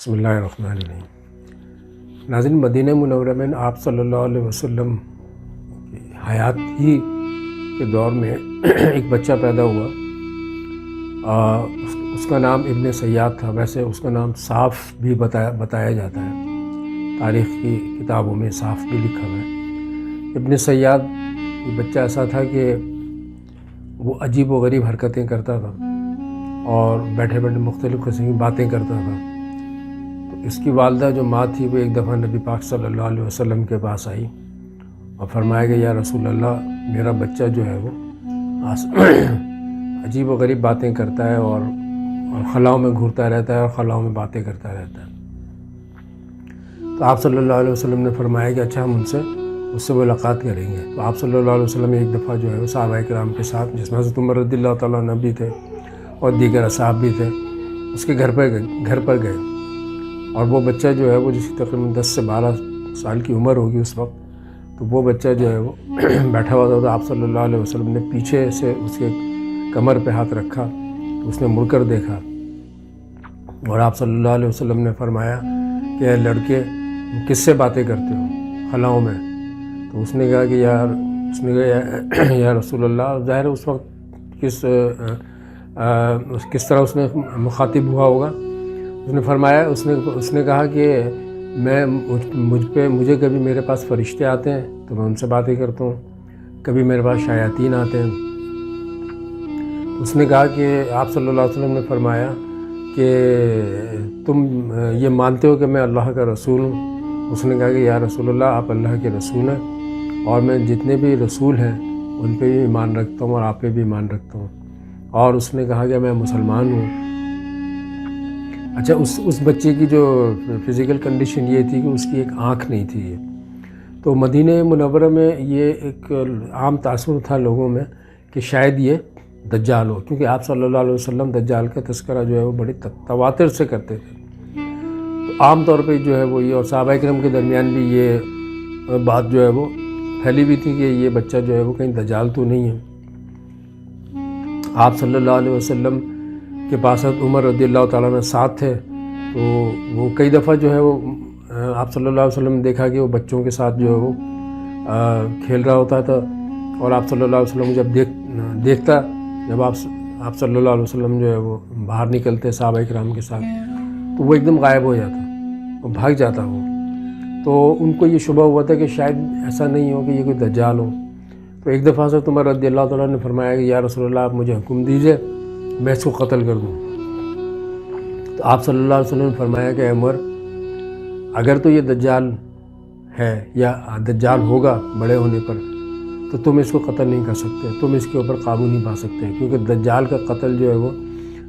بسم اللہ الرحمن الرحیم۔ ناظرین، مدینہ منورہ میں آپ صلی اللہ علیہ وسلم کی حیات ہی کے دور میں ایک بچہ پیدا ہوا۔ اس کا نام ابن سیاد تھا۔ ویسے اس کا نام صاف بھی بتایا جاتا ہے، تاریخ کی کتابوں میں صاف بھی لکھا ہوا ہے۔ ابن سیاد یہ بچہ ایسا تھا کہ وہ عجیب و غریب حرکتیں کرتا تھا اور بیٹھے بیٹھے مختلف قسم کی باتیں کرتا تھا۔ تو اس کی والدہ جو ماں تھی وہ ایک دفعہ نبی پاک صلی اللہ علیہ وسلم کے پاس آئی اور فرمایا کہ یا رسول اللہ، میرا بچہ جو ہے وہ عجیب و غریب باتیں کرتا ہے اور خلاؤں میں گھورتا رہتا ہے اور خلاؤں میں باتیں کرتا رہتا ہے۔ تو آپ صلی اللہ علیہ وسلم نے فرمایا کہ اچھا، ہم اس سے ملاقات کریں گے۔ تو آپ صلی اللہ علیہ وسلم ایک دفعہ جو ہے وہ صحابہ کرام کے ساتھ، جس میں حضرت عمر رضی اللہ تعالیٰ عنہ بھی تھے اور دیگر اصحاب بھی تھے، اس کے گھر پر گئے اور وہ بچہ جو ہے وہ جس کی تقریباً 10 سے 12 سال کی عمر ہوگی اس وقت، تو وہ بچہ جو ہے وہ بیٹھا ہوا تھا۔ تو آپ صلی اللہ علیہ وسلم نے پیچھے سے اس کے کمر پہ ہاتھ رکھا تو اس نے مڑ کر دیکھا اور آپ صلی اللہ علیہ وسلم نے فرمایا کہ اے لڑکے، کس سے باتیں کرتے ہو خلاؤں میں؟ تو اس نے کہا کہ یا رسول اللہ، ظاہر اس وقت کس طرح اس نے مخاطب ہوا ہوگا۔ اس نے فرمایا، اس نے کہا کہ مجھے کبھی میرے پاس فرشتے آتے ہیں تو میں ان سے باتیں کرتا ہوں، کبھی میرے پاس شیاطین آتے ہیں۔ اس نے کہا کہ آپ صلی اللہ علیہ وسلم نے فرمایا کہ تم یہ مانتے ہو کہ میں اللہ کا رسول ہوں؟ اس نے کہا کہ یا رسول اللہ، آپ اللہ کے رسول ہیں اور میں جتنے بھی رسول ہیں ان پہ بھی ایمان رکھتا ہوں اور آپ پہ بھی ایمان رکھتا ہوں۔ اور اس نے کہا کہ میں مسلمان ہوں۔ اچھا، اس بچے کی جو فزیکل کنڈیشن یہ تھی کہ اس کی ایک آنکھ نہیں تھی۔ تو مدینہ منورہ میں یہ ایک عام تاثر تھا لوگوں میں کہ شاید یہ دجال ہو، کیونکہ آپ صلی اللہ علیہ وسلم دجال کا تذکرہ جو ہے وہ بڑی تواتر سے کرتے تھے۔ تو عام طور پہ جو ہے وہ یہ، اور صحابہ کرام کے درمیان بھی یہ بات جو ہے وہ پھیلی بھی تھی کہ یہ بچہ جو ہے وہ کہیں دجال تو نہیں ہے۔ آپ صلی اللہ علیہ وسلم کے پاس عمر رضی اللہ تعالیٰ عنہ ساتھ تھے، تو وہ کئی دفعہ جو ہے وہ آپ صلی اللہ علیہ وسلم نے دیکھا کہ وہ بچوں کے ساتھ جو ہے وہ کھیل رہا ہوتا تھا، اور آپ صلی اللہ علیہ وسلم جب دیکھتا جب آپ صلی اللہ علیہ وسلم جو ہے وہ باہر نکلتے صحابہ کرام کے ساتھ، تو وہ ایک دم غائب ہو جاتا، وہ بھاگ جاتا وہ۔ تو ان کو یہ شبہ ہوا تھا کہ شاید ایسا نہیں ہو کہ یہ کوئی دجال ہو۔ تو ایک دفعہ سے عمر رضی اللہ تعالیٰ نے فرمایا کہ یا رسول اللہ، آپ مجھے حکم دیجئے، میں اس کو قتل کر دوں۔ تو آپ صلی اللہ علیہ وسلم نے فرمایا کہ عمر، اگر تو یہ دجال ہے یا دجال ہوگا بڑے ہونے پر، تو تم اس کو قتل نہیں کر سکتے، تم اس کے اوپر قابو نہیں پا سکتے، کیونکہ دجال کا قتل جو ہے وہ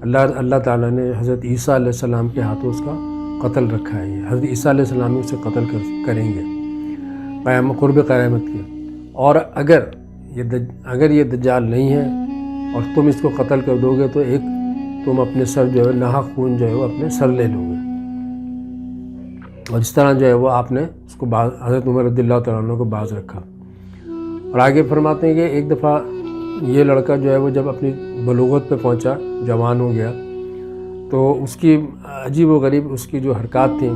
اللہ تعالیٰ نے حضرت عیسیٰ علیہ السلام کے ہاتھوں اس کا قتل رکھا ہے۔ حضرت عیسیٰ علیہ السلام اسے قتل کریں گے قرب قیامت کے۔ اور اگر یہ دجال نہیں ہے اور تم اس کو قتل کر دو گے تو تم اپنے سر جو ہے ناحق خون جو ہے وہ اپنے سر لے لو گے۔ اور اس طرح جو ہے وہ آپ نے اس کو حضرت عمر رضی اللہ تعالیٰ عنہ کو باز رکھا۔ اور آگے فرماتے ہیں کہ ایک دفعہ یہ لڑکا جو ہے وہ جب اپنی بلوغت پہ پہنچا، جوان ہو گیا، تو اس کی عجیب و غریب اس کی جو حرکات تھیں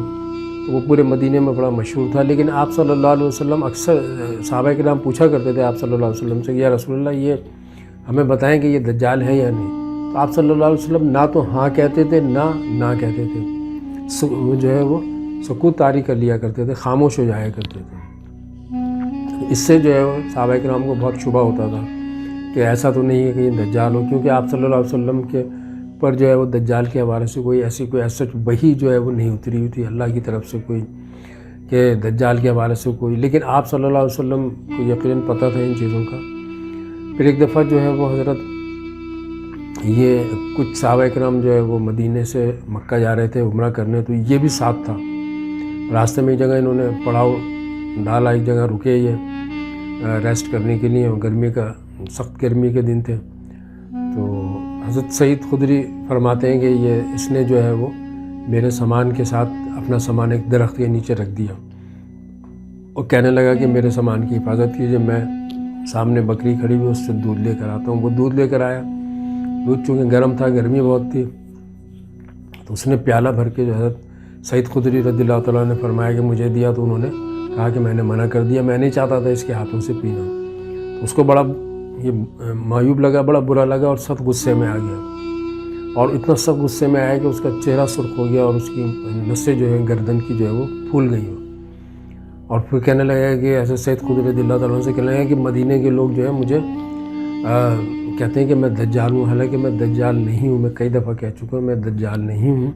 وہ پورے مدینے میں بڑا مشہور تھا۔ لیکن آپ صلی اللہ علیہ وسلم اکثر صحابہ کرام پوچھا کرتے تھے آپ صلی اللہ علیہ وسلم سے کہ یا رسول اللہ، یہ ہمیں بتائیں کہ یہ دجال ہے یا نہیں۔ تو آپ صلی اللہ علیہ وسلم نہ تو ہاں کہتے تھے نہ کہتے تھے، وہ جو ہے وہ سکوت طاری کر لیا کرتے تھے، خاموش ہو جایا کرتے تھے۔ اس سے جو ہے وہ صحابہ کرام کو بہت شبہ ہوتا تھا کہ ایسا تو نہیں ہے کہ یہ دجال ہو، کیونکہ آپ صلی اللہ علیہ وسلم کے پر جو ہے وہ دجال کے حوالے سے کوئی ایسی وحی جو ہے وہ نہیں اتری ہوئی تھی اللہ کی طرف سے کوئی، کہ دجال کے حوالے سے کوئی۔ لیکن آپ صلی اللہ علیہ وسلم کو یقیناً پتہ تھا ان چیزوں کا۔ پھر ایک دفعہ جو ہے وہ حضرت یہ کچھ صحابہ کرام جو ہے وہ مدینے سے مکہ جا رہے تھے عمرہ کرنے، تو یہ بھی ساتھ تھا۔ راستے میں ایک جگہ انہوں نے پڑاؤ ڈالا، ایک جگہ رکے یہ ریسٹ کرنے کے لیے، سخت گرمی کے دن تھے۔ تو حضرت سعید خدری فرماتے ہیں کہ اس نے جو ہے وہ میرے سامان کے ساتھ اپنا سامان ایک درخت کے نیچے رکھ دیا اور کہنے لگا کہ میرے سامان کی حفاظت کیجیے، میں سامنے بکری کھڑی ہوئی اس سے دودھ لے کر آتا ہوں۔ وہ دودھ لے کر آیا، دودھ چونکہ گرم تھا، گرمی بہت تھی، تو اس نے پیالہ بھر کے جو حضرت سعید خدری رضی اللہ تعالیٰ نے فرمایا کہ مجھے دیا تو انہوں نے کہا کہ میں نے منع کر دیا، میں نہیں چاہتا تھا اس کے ہاتھوں سے پینا۔ اس کو بڑا یہ معیوب لگا، بڑا برا لگا اور سخت غصے میں آ گیا، اور اتنا سخت غصے میں آیا کہ اس کا چہرہ سرخ ہو گیا اور اس کی نسیں جو ہے گردن کی جو ہے وہ پھول گئی ہو، اور پھر کہنے لگا کہ ایسے سعید خدری رضی اللہ تعالیٰ سے کہنے لگا کہ مدینے کے لوگ جو ہے مجھے کہتے ہیں کہ میں دجال ہوں، حالانکہ میں دجال نہیں ہوں، میں کئی دفعہ کہہ چکا ہوں میں دجال نہیں ہوں۔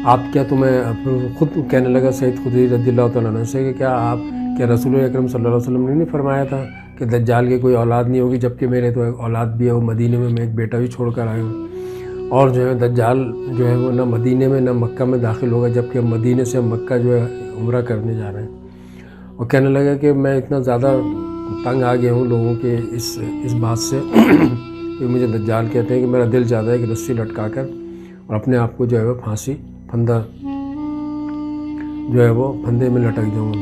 آپ کیا تمہیں پھر خود کہنے لگا سعید خدری رضی اللہ تعالیٰ عنہ سے کہ کیا رسول اکرم صلی اللہ علیہ وسلم نے نہیں فرمایا تھا کہ دجال کی کوئی اولاد نہیں ہوگی، جبکہ میرے تو ایک اولاد بھی ہے، وہ مدینے میں ایک بیٹا بھی چھوڑ کر آئے ہوں، اور جو ہے دجال جو ہے وہ نہ مدینے میں نہ مکہ میں داخل ہوگا، جبکہ ہم مدینے سے مکہ جو ہے عمرہ کرنے جا رہے ہیں۔ اور کہنے لگا کہ میں اتنا زیادہ تنگ آ گیا ہوں لوگوں کے اس بات سے کہ مجھے دجال کہتے ہیں کہ میرا دل چاہتا ہے کہ رسی لٹکا کر اور اپنے آپ کو جو ہے وہ پھندہ جو ہے وہ پھندے میں لٹک جاؤں،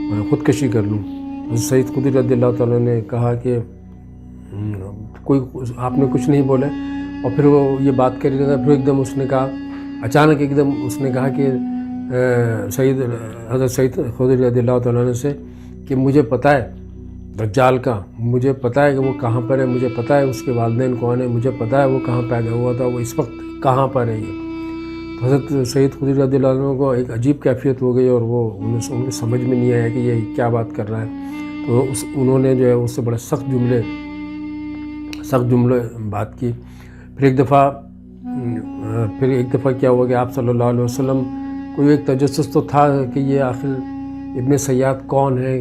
میں خودکشی کر لوں۔ سعید خدری رضی اللہ تعالیٰ نے کہا کہ آپ نے کچھ نہیں بولے، اور پھر وہ یہ بات کر رہا تھا، پھر ایک دم اس نے کہا، اچانک ایک دم اس نے کہا کہ حضرت سعید خدری رضی اللہ تعالیٰ عنہ سے کہ مجھے پتہ ہے دجال کا، مجھے پتہ ہے کہ وہ کہاں پر ہے، مجھے پتہ ہے اس کے والدین کون ہیں، مجھے پتہ ہے وہ کہاں پیدا ہوا تھا، وہ اس وقت کہاں پر ہے۔ یہ حضرت سعید خدری رضی اللہ عنہ کو ایک عجیب کیفیت ہو گئی، اور وہ ان کو سمجھ میں نہیں آیا کہ یہ کیا بات کر رہا ہے، تو انہوں نے جو ہے اس سے بڑے سخت جملے بات کی۔ پھر ایک دفعہ کیا ہوا کہ آپ صلی اللہ علیہ وسلم کو ایک تجسس تو تھا کہ یہ آخر ابن سیاد کون ہے،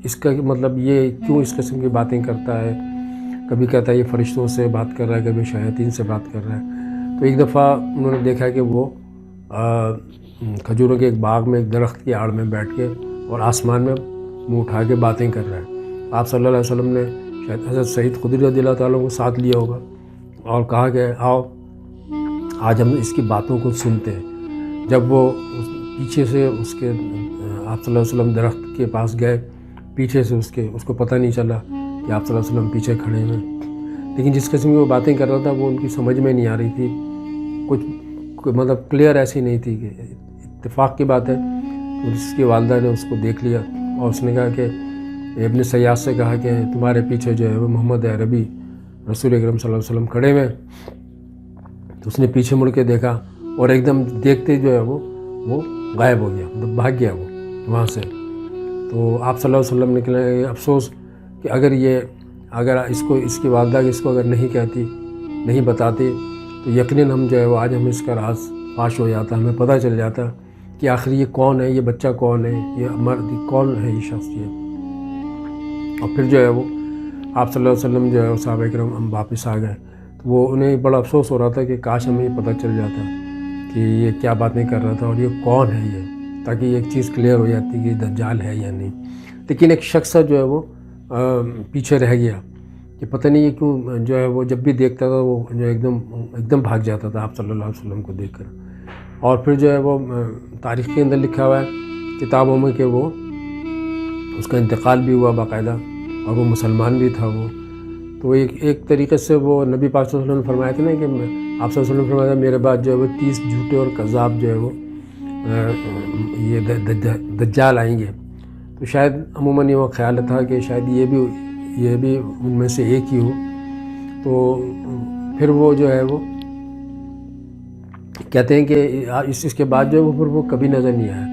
اس کا مطلب یہ کیوں اس قسم کی باتیں کرتا ہے، کبھی کہتا ہے یہ فرشتوں سے بات کر رہا ہے، کبھی شیاطین سے بات کر رہا ہے۔ تو ایک دفعہ انہوں نے دیکھا کہ وہ کھجوروں کے ایک باغ میں ایک درخت کی آڑ میں بیٹھ کے اور آسمان میں منہ اٹھا کے باتیں کر رہا ہے۔ آپ صلی اللہ علیہ وسلم نے شاید حضرت سعید خدری رضی اللہ تعالیٰ کو ساتھ لیا ہوگا اور کہا کہ آؤ آج ہم اس کی باتوں کو سنتے ہیں۔ جب وہ پیچھے سے اس کے آپ صلی اللہ علیہ وسلم درخت کے پاس گئے، پیچھے سے اس کو پتہ نہیں چلا کہ آپ صلی اللہ علیہ وسلم پیچھے کھڑے ہیں، لیکن جس قسم کی وہ باتیں کر رہا تھا وہ ان کی سمجھ میں نہیں آ رہی تھی، کچھ مطلب کلیئر ایسی نہیں تھی کہ اتفاق کی بات ہے۔ اس کی والدہ نے اس کو دیکھ لیا اور اس نے کہا کہ ابن سیاد سے کہا کہ تمہارے پیچھے جو ہے وہ محمد عربی رسول اکرم صلی اللہ علیہ وسلم کھڑے ہوئے۔ تو اس نے پیچھے مڑ کے دیکھا اور ایک دم دیکھتے جو ہے وہ غائب ہو گیا، مطلب بھاگ گیا وہ وہاں سے۔ تو آپ صلی اللہ علیہ وسلم نے کہا افسوس کہ اگر اس کی والدہ اس کو اگر نہیں کہتی، نہیں بتاتی تو یقیناً ہم جو ہے وہ آج ہم اس کا راز فاش ہو جاتا، ہمیں پتہ چل جاتا کہ آخر یہ کون ہے، یہ بچہ کون ہے، یہ مرد کون ہے، یہ شخص یہ۔ اور پھر جو ہے وہ آپ صلی اللہ علیہ وسلم جو ہے صحابہ کرام ہم واپس آ گئے، تو وہ انہیں بڑا افسوس ہو رہا تھا کہ کاش ہمیں یہ پتہ چل جاتا کہ یہ کیا باتیں کر رہا تھا اور یہ کون ہے یہ، تاکہ یہ ایک چیز کلیئر ہو جاتی کہ یہ دجال ہے یا نہیں۔ لیکن ایک شخص جو ہے وہ پیچھے رہ گیا کہ پتہ نہیں یہ کیوں جو ہے وہ جب بھی دیکھتا تھا وہ جو ایک دم بھاگ جاتا تھا آپ صلی اللہ علیہ وسلم کو دیکھ کر۔ اور پھر جو ہے وہ تاریخ کے اندر لکھا ہوا ہے کتابوں میں کہ وہ اس کا انتقال بھی ہوا باقاعدہ، اور وہ مسلمان بھی تھا وہ۔ تو ایک طریقے سے وہ نبی پاک صلی اللہ علیہ وسلم نے فرمایا تھا نا کہ آپ صلی اللہ علیہ وسلم نے فرمایا تھا میرے بعد جو ہے وہ 30 جھوٹے اور کذاب جو ہے وہ یہ دجال آئیں گے۔ تو شاید عموماً یہ وہ خیال تھا کہ شاید یہ بھی ان میں سے ایک ہی ہو۔ تو پھر وہ جو ہے وہ کہتے ہیں کہ اس کے بعد جو ہے وہ پھر وہ کبھی نظر نہیں آیا،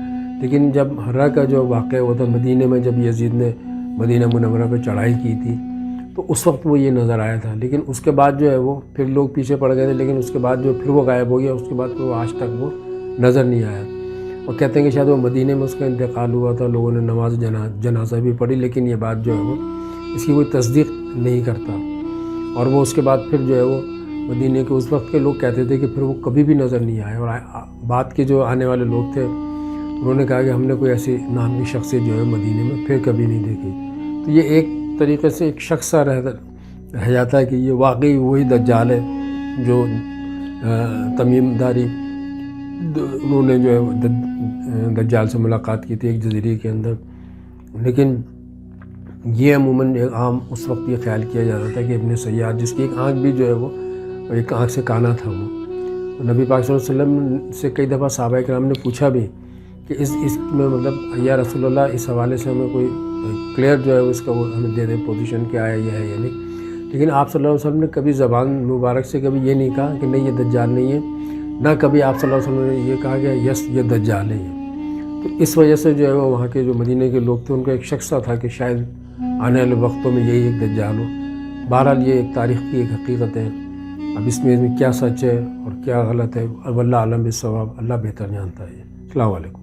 لیکن جب ہرہ کا جو واقعہ ہوا تھا مدینے میں، جب یزید نے مدینہ منورہ پہ چڑھائی کی تھی تو اس وقت وہ یہ نظر آیا تھا، لیکن اس کے بعد جو ہے وہ پھر لوگ پیچھے پڑ گئے تھے، لیکن اس کے بعد جو پھر وہ غائب ہو گیا، اس کے بعد پھر وہ آج تک وہ نظر نہیں آیا۔ اور کہتے ہیں کہ شاید وہ مدینے میں اس کا انتقال ہوا تھا، لوگوں نے نماز جنازہ بھی پڑھی، لیکن یہ بات جو ہے وہ اس کی کوئی تصدیق نہیں کرتا۔ اور وہ اس کے بعد پھر جو ہے وہ مدینے کے اس وقت کے لوگ کہتے تھے کہ پھر وہ کبھی بھی نظر نہیں آئے، اور بعد کے جو آنے والے لوگ تھے انہوں نے کہا کہ ہم نے کوئی ایسی نام کی شخصیت جو ہے مدینے میں پھر کبھی نہیں دیکھی۔ تو یہ ایک طریقے سے ایک شخص سا رہ جاتا ہے کہ یہ واقعی وہی دجال ہے جو تمیم داری انہوں نے جو ہے دجال سے ملاقات کی تھی ایک جزیرے کے اندر۔ لیکن یہ عموماً عام اس وقت یہ خیال کیا جاتا تھا کہ ابن سیاد، جس کی ایک آنکھ بھی جو ہے وہ ایک آنکھ سے کانا تھا وہ، نبی پاک صلی اللہ علیہ وسلم سے کئی دفعہ صحابہ کرام نے پوچھا بھی کہ اس میں مطلب یا رسول اللہ اس حوالے سے ہمیں کوئی کلیئر جو ہے اس کا وہ ہمیں دے دیں پوزیشن کیا ہے یہ ہے یا نہیں، لیکن آپ صلی اللہ علیہ وسلم نے کبھی زبان مبارک سے کبھی یہ نہیں کہا کہ نہیں یہ دجال نہیں ہے، نہ کبھی آپ صلی اللہ علیہ وسلم نے یہ کہا کہ یس یہ دجال ہے۔ تو اس وجہ سے جو ہے وہ وہاں کے جو مدینہ کے لوگ تھے ان کا ایک شخصہ تھا کہ شاید آنے والے وقتوں میں یہی ایک دجال ہو۔ بہرحال یہ ایک تاریخ کی ایک حقیقت ہے، اب اس میں کیا سچ ہے اور کیا غلط ہے اب اللہ عالم بالصواب، اللہ بہتر جانتا ہے۔ السلام علیکم۔